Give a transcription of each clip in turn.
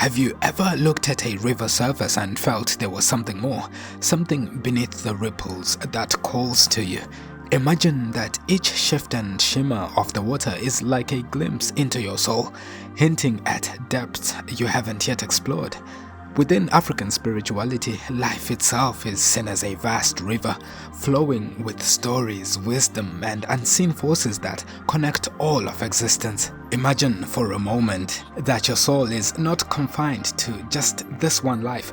Have you ever looked at a river surface and felt there was something more, something beneath the ripples that calls to you? Imagine that each shift and shimmer of the water is like a glimpse into your soul, hinting at depths you haven't yet explored. Within African spirituality, life itself is seen as a vast river, flowing with stories, wisdom, and unseen forces that connect all of existence. Imagine for a moment that your soul is not confined to just this one life.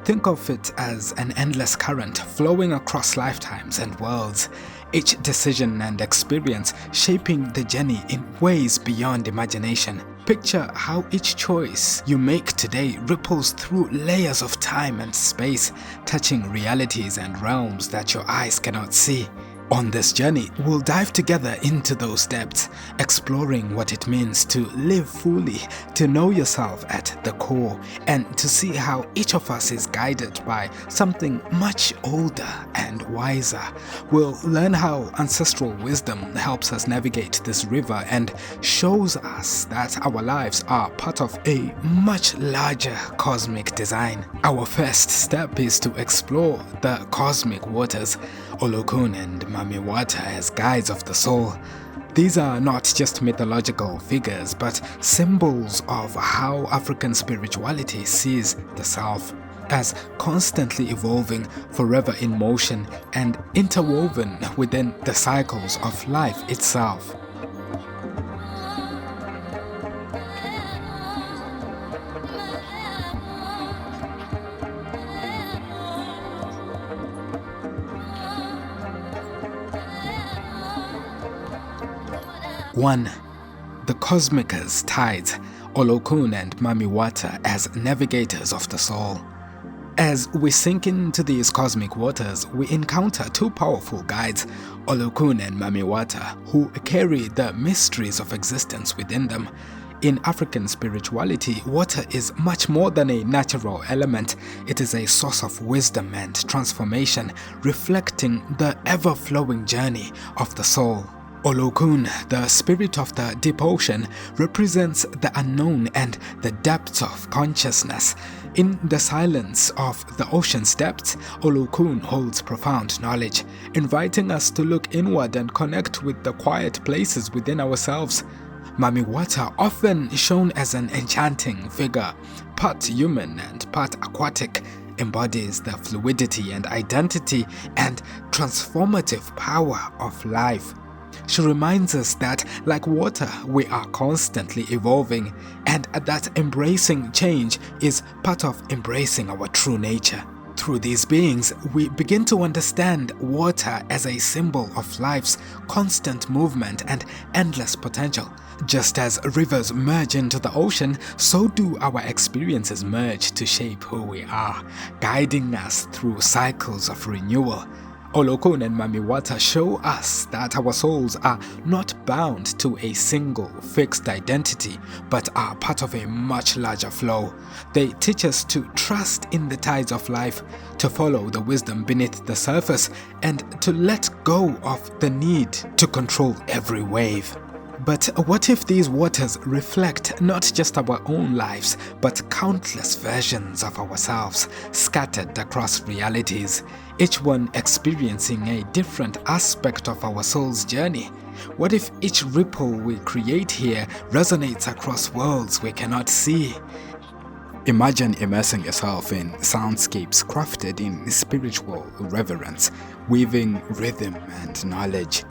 Think of it as an endless current flowing across lifetimes and worlds, each decision and experience shaping the journey in ways beyond imagination. Picture how each choice you make today ripples through layers of time and space, touching realities and realms that your eyes cannot see. On this journey, we'll dive together into those depths, exploring what it means to live fully, to know yourself at the core, and to see how each of us is guided by something much older and wiser. We'll learn how ancestral wisdom helps us navigate this river and shows us that our lives are part of a much larger cosmic design. Our first step is to explore the cosmic waters, Olokun and Mami Wata as guides of the soul. These are not just mythological figures, but symbols of how African spirituality sees the self, as constantly evolving, forever in motion, and interwoven within the cycles of life itself. One, the Cosmicas tides, Olokun and Mami Wata as navigators of the soul. As we sink into these cosmic waters, we encounter two powerful guides, Olokun and Mami Wata, who carry the mysteries of existence within them. In African spirituality, water is much more than a natural element. It is a source of wisdom and transformation, reflecting the ever-flowing journey of the soul. Olokun, the spirit of the deep ocean, represents the unknown and the depths of consciousness. In the silence of the ocean's depths, Olokun holds profound knowledge, inviting us to look inward and connect with the quiet places within ourselves. Mami Wata, often shown as an enchanting figure, part human and part aquatic, embodies the fluidity and identity and transformative power of life. She reminds us that, like water, we are constantly evolving, and that embracing change is part of embracing our true nature. Through these beings, we begin to understand water as a symbol of life's constant movement and endless potential. Just as rivers merge into the ocean, so do our experiences merge to shape who we are, guiding us through cycles of renewal. Olokun and Mami Wata show us that our souls are not bound to a single fixed identity, but are part of a much larger flow. They teach us to trust in the tides of life, to follow the wisdom beneath the surface, and to let go of the need to control every wave. But what if these waters reflect not just our own lives, but countless versions of ourselves scattered across realities, each one experiencing a different aspect of our soul's journey? What if each ripple we create here resonates across worlds we cannot see? Imagine immersing yourself in soundscapes crafted in spiritual reverence, weaving rhythm and knowledge.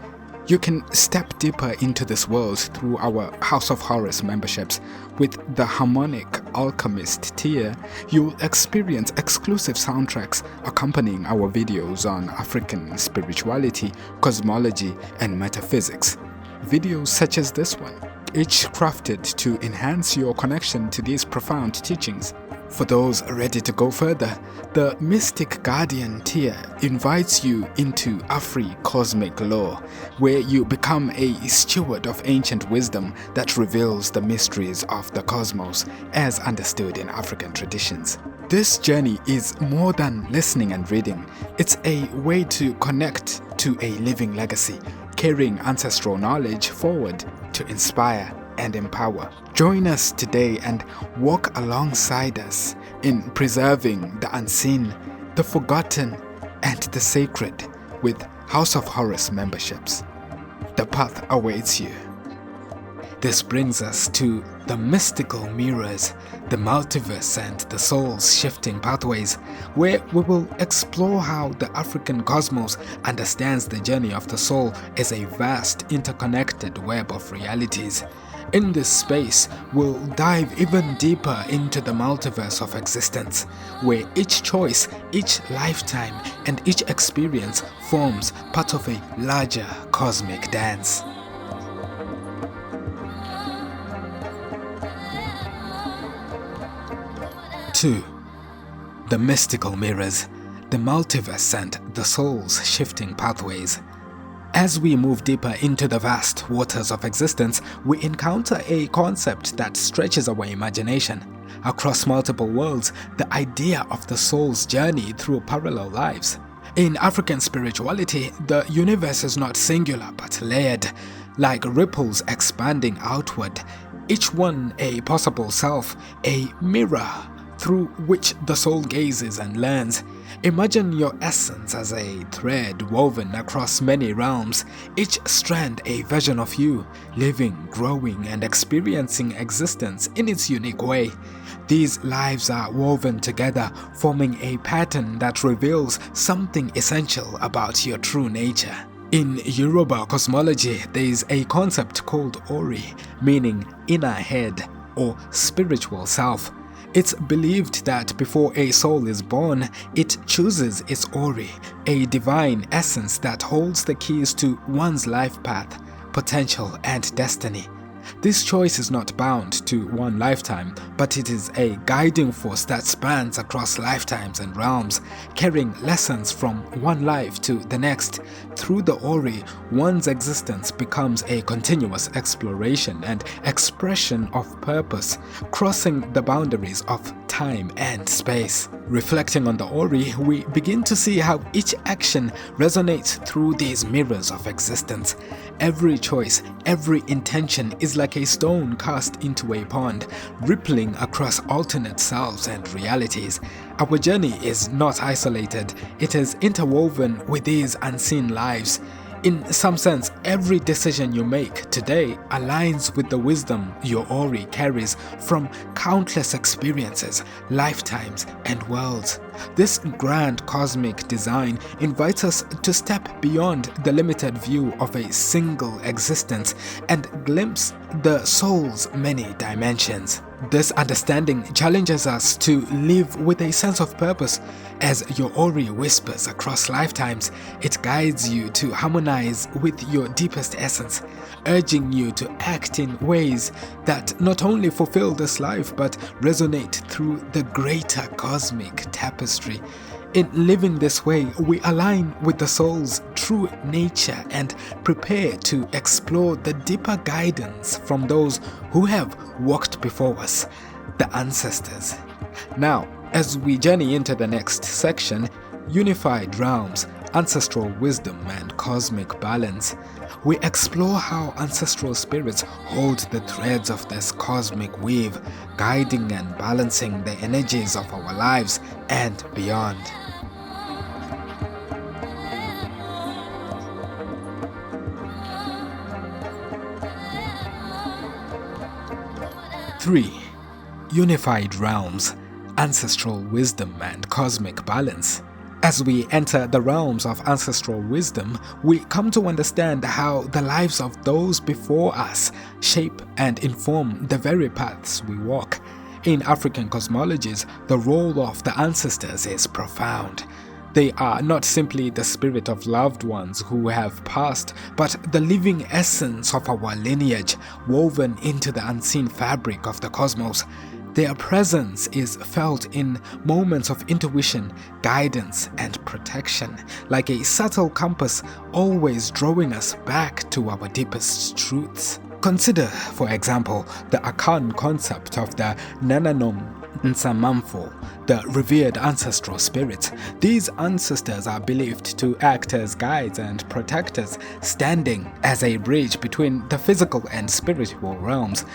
You can step deeper into this world through our House of Horrors memberships. With the Harmonic Alchemist tier, you'll experience exclusive soundtracks accompanying our videos on African spirituality, cosmology, and metaphysics. Videos such as this one, each crafted to enhance your connection to these profound teachings. For those ready to go further, the Mystic Guardian tier invites you into Afri Cosmic Law, where you become a steward of ancient wisdom that reveals the mysteries of the cosmos as understood in African traditions. This journey is more than listening and reading. It's a way to connect to a living legacy, carrying ancestral knowledge forward to inspire and empower. Join us today and walk alongside us in preserving the unseen, the forgotten, and the sacred with House of Horus memberships. The path awaits you. This brings us to the mystical mirrors, the multiverse, and the soul's shifting pathways, where we will explore how the African cosmos understands the journey of the soul as a vast, interconnected web of realities. In this space, we'll dive even deeper into the multiverse of existence, where each choice, each lifetime, and each experience forms part of a larger cosmic dance. Two, the mystical mirrors, the multiverse, and the soul's shifting pathways. As we move deeper into the vast waters of existence, we encounter a concept that stretches our imagination. Across multiple worlds, the idea of the soul's journey through parallel lives. In African spirituality, the universe is not singular but layered, like ripples expanding outward, each one a possible self, a mirror through which the soul gazes and learns. Imagine your essence as a thread woven across many realms, each strand a version of you, living, growing, and experiencing existence in its unique way. These lives are woven together, forming a pattern that reveals something essential about your true nature. In Yoruba cosmology, there is a concept called Ori, meaning inner head or spiritual self. It's believed that before a soul is born, it chooses its Ori, a divine essence that holds the keys to one's life path, potential, and destiny. This choice is not bound to one lifetime, but it is a guiding force that spans across lifetimes and realms, carrying lessons from one life to the next. Through the Ori, one's existence becomes a continuous exploration and expression of purpose, crossing the boundaries of time and space. Reflecting on the Ori, we begin to see how each action resonates through these mirrors of existence. Every choice, every intention is like a stone cast into a pond, rippling across alternate selves and realities. Our journey is not isolated, it is interwoven with these unseen lives. In some sense, every decision you make today aligns with the wisdom your Ori carries from countless experiences, lifetimes, and worlds. This grand cosmic design invites us to step beyond the limited view of a single existence and glimpse the soul's many dimensions. This understanding challenges us to live with a sense of purpose. As your Ori whispers across lifetimes, it guides you to harmonize with your deepest essence, urging you to act in ways that not only fulfill this life but resonate through the greater cosmic tapestry. In living this way, we align with the soul's true nature and prepare to explore the deeper guidance from those who have walked before us, the ancestors. Now, as we journey into the next section, Unified Realms, Ancestral Wisdom and Cosmic Balance, we explore how ancestral spirits hold the threads of this cosmic weave, guiding and balancing the energies of our lives and beyond. Three, Unified Realms, Ancestral Wisdom and Cosmic Balance. As we enter the realms of ancestral wisdom, we come to understand how the lives of those before us shape and inform the very paths we walk. In African cosmologies, the role of the ancestors is profound. They are not simply the spirit of loved ones who have passed, but the living essence of our lineage, woven into the unseen fabric of the cosmos. Their presence is felt in moments of intuition, guidance, and protection, like a subtle compass always drawing us back to our deepest truths. Consider, for example, the Akan concept of the Nananom Nsamamfo, the revered ancestral spirits. These ancestors are believed to act as guides and protectors, standing as a bridge between the physical and spiritual realms.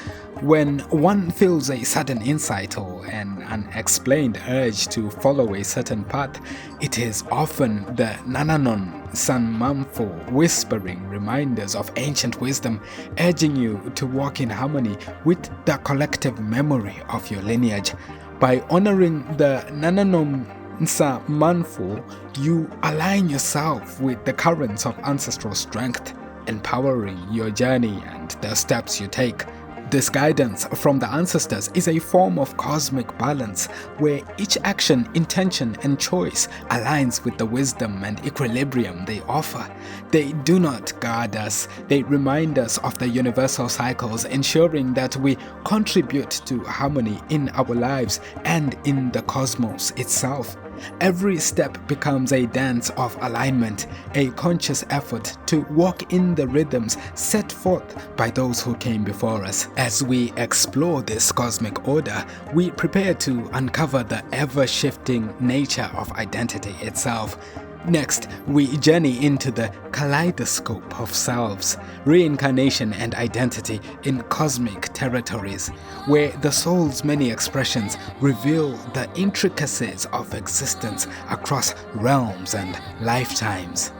When one feels a sudden insight or an unexplained urge to follow a certain path, it is often the Nananon Sanmamfo whispering reminders of ancient wisdom, urging you to walk in harmony with the collective memory of your lineage. By honoring the Nananom Nsamanfo, you align yourself with the currents of ancestral strength, empowering your journey and the steps you take. This guidance from the ancestors is a form of cosmic balance where each action, intention, and choice aligns with the wisdom and equilibrium they offer. They do not guard us, they remind us of the universal cycles, ensuring that we contribute to harmony in our lives and in the cosmos itself. Every step becomes a dance of alignment, a conscious effort to walk in the rhythms set forth by those who came before us. As we explore this cosmic order, we prepare to uncover the ever-shifting nature of identity itself. Next, we journey into the kaleidoscope of selves, reincarnation and identity in cosmic territories, where the soul's many expressions reveal the intricacies of existence across realms and lifetimes.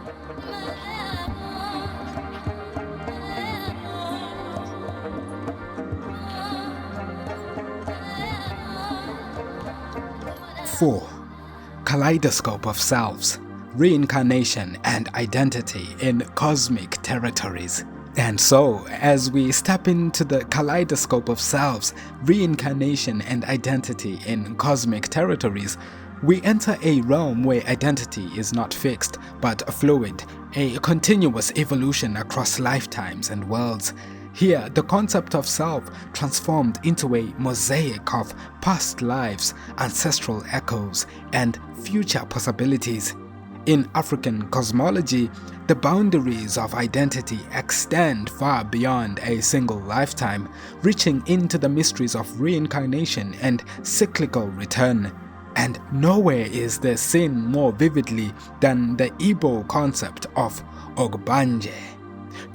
Four, kaleidoscope of selves, reincarnation and identity in cosmic territories. And so, as we step into the kaleidoscope of selves, reincarnation and identity in cosmic territories, we enter a realm where identity is not fixed but fluid, a continuous evolution across lifetimes and worlds. Here, the concept of self transformed into a mosaic of past lives, ancestral echoes, and future possibilities. In African cosmology, the boundaries of identity extend far beyond a single lifetime, reaching into the mysteries of reincarnation and cyclical return. And nowhere is this seen more vividly than the Igbo concept of Ogbanje.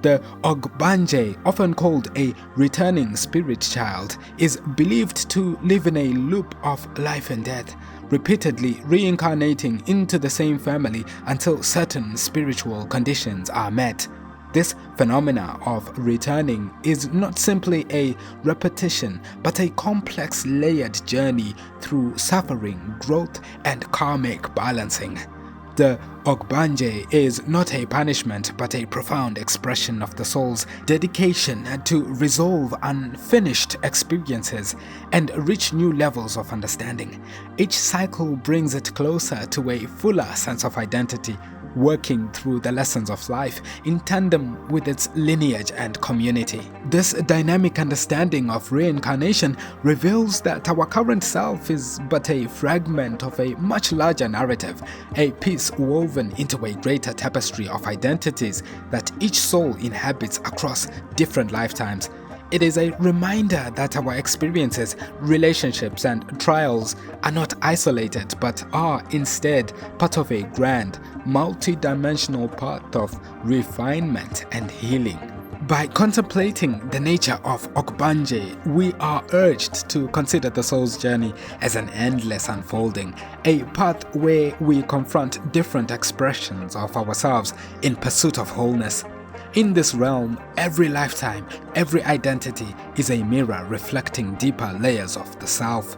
The Ogbanje, often called a returning spirit child, is believed to live in a loop of life and death, repeatedly reincarnating into the same family until certain spiritual conditions are met. This phenomena of returning is not simply a repetition, but a complex layered journey through suffering, growth, and karmic balancing. The Ogbanje is not a punishment but a profound expression of the soul's dedication to resolve unfinished experiences and reach new levels of understanding. Each cycle brings it closer to a fuller sense of identity, working through the lessons of life in tandem with its lineage and community. This dynamic understanding of reincarnation reveals that our current self is but a fragment of a much larger narrative, a piece woven into a greater tapestry of identities that each soul inhabits across different lifetimes. It is a reminder that our experiences, relationships, and trials are not isolated but are instead part of a grand, multi-dimensional path of refinement and healing. By contemplating the nature of Ogbanje, we are urged to consider the soul's journey as an endless unfolding, a path where we confront different expressions of ourselves in pursuit of wholeness. In this realm, every lifetime, every identity is a mirror reflecting deeper layers of the self,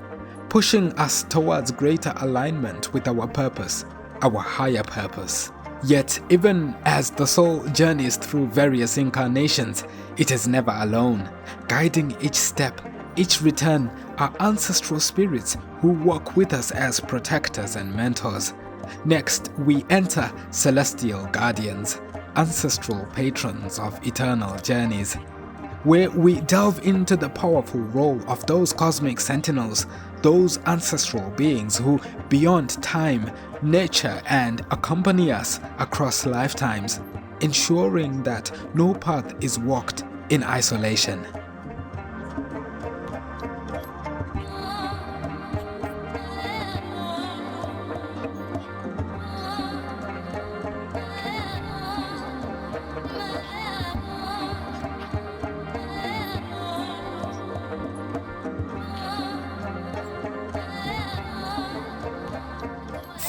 pushing us towards greater alignment with our purpose, our higher purpose. Yet, even as the soul journeys through various incarnations, it is never alone. Guiding each step, each return, are ancestral spirits who walk with us as protectors and mentors. Next, we enter celestial guardians, ancestral patrons of eternal journeys, where we delve into the powerful role of those cosmic sentinels, those ancestral beings who, beyond time, nature, and accompany us across lifetimes, ensuring that no path is walked in isolation.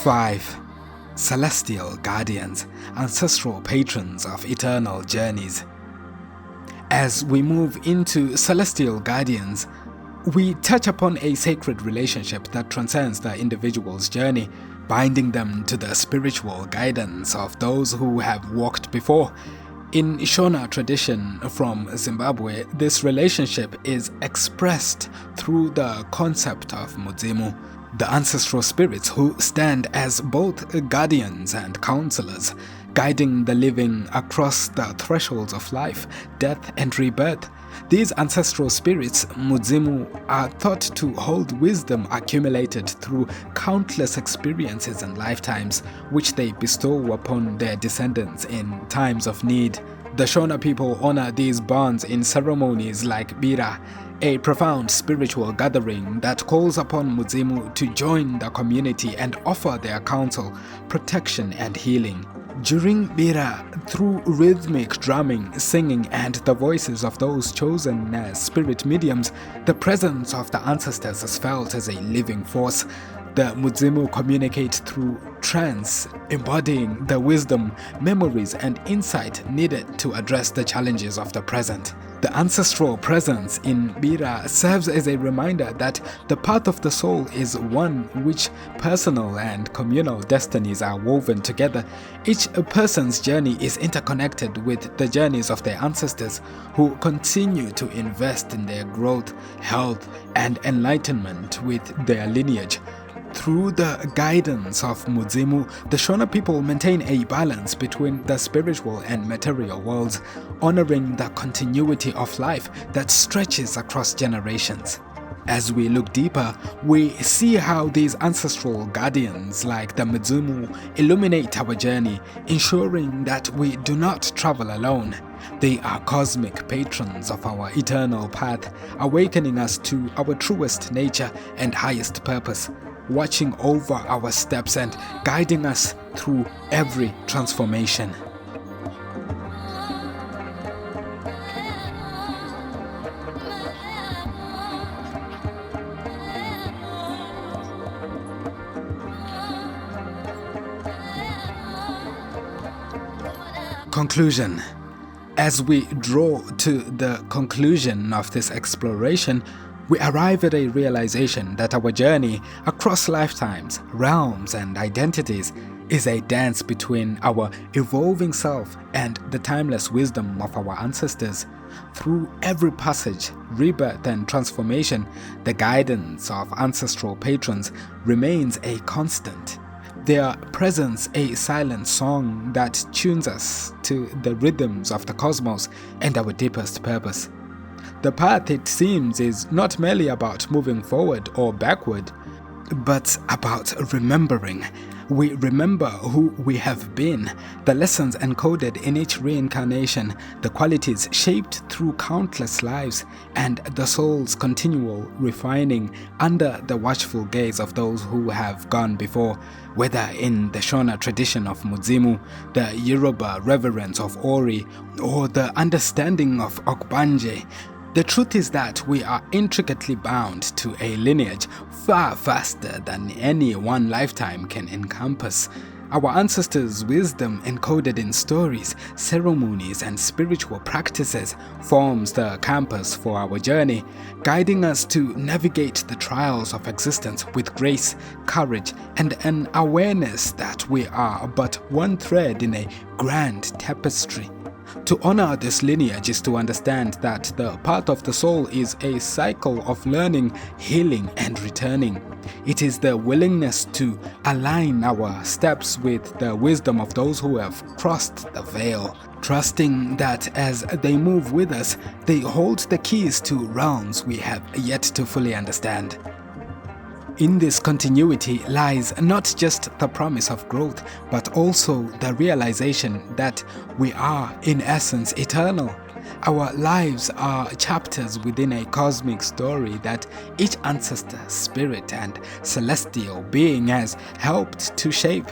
5. Celestial guardians, ancestral patrons of eternal journeys. As we move into celestial guardians, we touch upon a sacred relationship that transcends the individual's journey, binding them to the spiritual guidance of those who have walked before. In Shona tradition from Zimbabwe, this relationship is expressed through the concept of Muzimu, the ancestral spirits who stand as both guardians and counselors, guiding the living across the thresholds of life, death, and rebirth. These ancestral spirits, Muzimu, are thought to hold wisdom accumulated through countless experiences and lifetimes, which they bestow upon their descendants in times of need. The Shona people honor these bonds in ceremonies like Bira, a profound spiritual gathering that calls upon Muzimu to join the community and offer their counsel, protection, and healing. During Bira, through rhythmic drumming, singing, and the voices of those chosen as spirit mediums, the presence of the ancestors is felt as a living force. The Muzimu communicate through trance, embodying the wisdom, memories, and insight needed to address the challenges of the present. The ancestral presence in Bira serves as a reminder that the path of the soul is one which personal and communal destinies are woven together. Each person's journey is interconnected with the journeys of their ancestors, who continue to invest in their growth, health, and enlightenment with their lineage. Through the guidance of Muzimu, the Shona people maintain a balance between the spiritual and material worlds, honoring the continuity of life that stretches across generations. As we look deeper, we see how these ancestral guardians like the Muzimu illuminate our journey, ensuring that we do not travel alone. They are cosmic patrons of our eternal path, awakening us to our truest nature and highest purpose, watching over our steps and guiding us through every transformation. Conclusion. As we draw to the conclusion of this exploration, we arrive at a realization that our journey across lifetimes, realms, and identities is a dance between our evolving self and the timeless wisdom of our ancestors. Through every passage, rebirth, and transformation, the guidance of ancestral patrons remains a constant. Their presence a silent song that tunes us to the rhythms of the cosmos and our deepest purpose. The path, it seems, is not merely about moving forward or backward, but about remembering. We remember who we have been, the lessons encoded in each reincarnation, the qualities shaped through countless lives, and the soul's continual refining under the watchful gaze of those who have gone before, whether in the Shona tradition of Muzimu, the Yoruba reverence of Ori, or the understanding of Okbanje. The truth is that we are intricately bound to a lineage far vaster than any one lifetime can encompass. Our ancestors' wisdom encoded in stories, ceremonies, and spiritual practices forms the compass for our journey, guiding us to navigate the trials of existence with grace, courage, and an awareness that we are but one thread in a grand tapestry. To honor this lineage is to understand that the path of the soul is a cycle of learning, healing, and returning. It is the willingness to align our steps with the wisdom of those who have crossed the veil, trusting that as they move with us, they hold the keys to realms we have yet to fully understand. In this continuity lies not just the promise of growth, but also the realization that we are, in essence, eternal. Our lives are chapters within a cosmic story that each ancestor, spirit, and celestial being has helped to shape.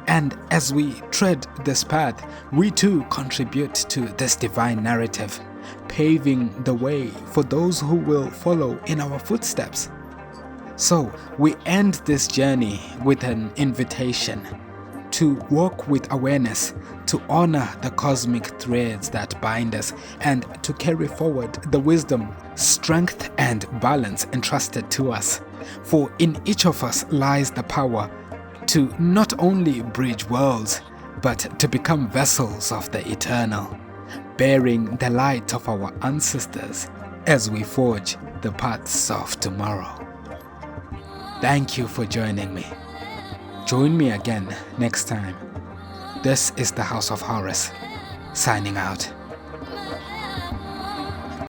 And as we tread this path, we too contribute to this divine narrative, paving the way for those who will follow in our footsteps. So, we end this journey with an invitation to walk with awareness, to honor the cosmic threads that bind us, and to carry forward the wisdom, strength, and balance entrusted to us. For in each of us lies the power to not only bridge worlds, but to become vessels of the eternal, bearing the light of our ancestors as we forge the paths of tomorrow. Thank you for joining me. Join me again next time. This is the House of Horus, signing out.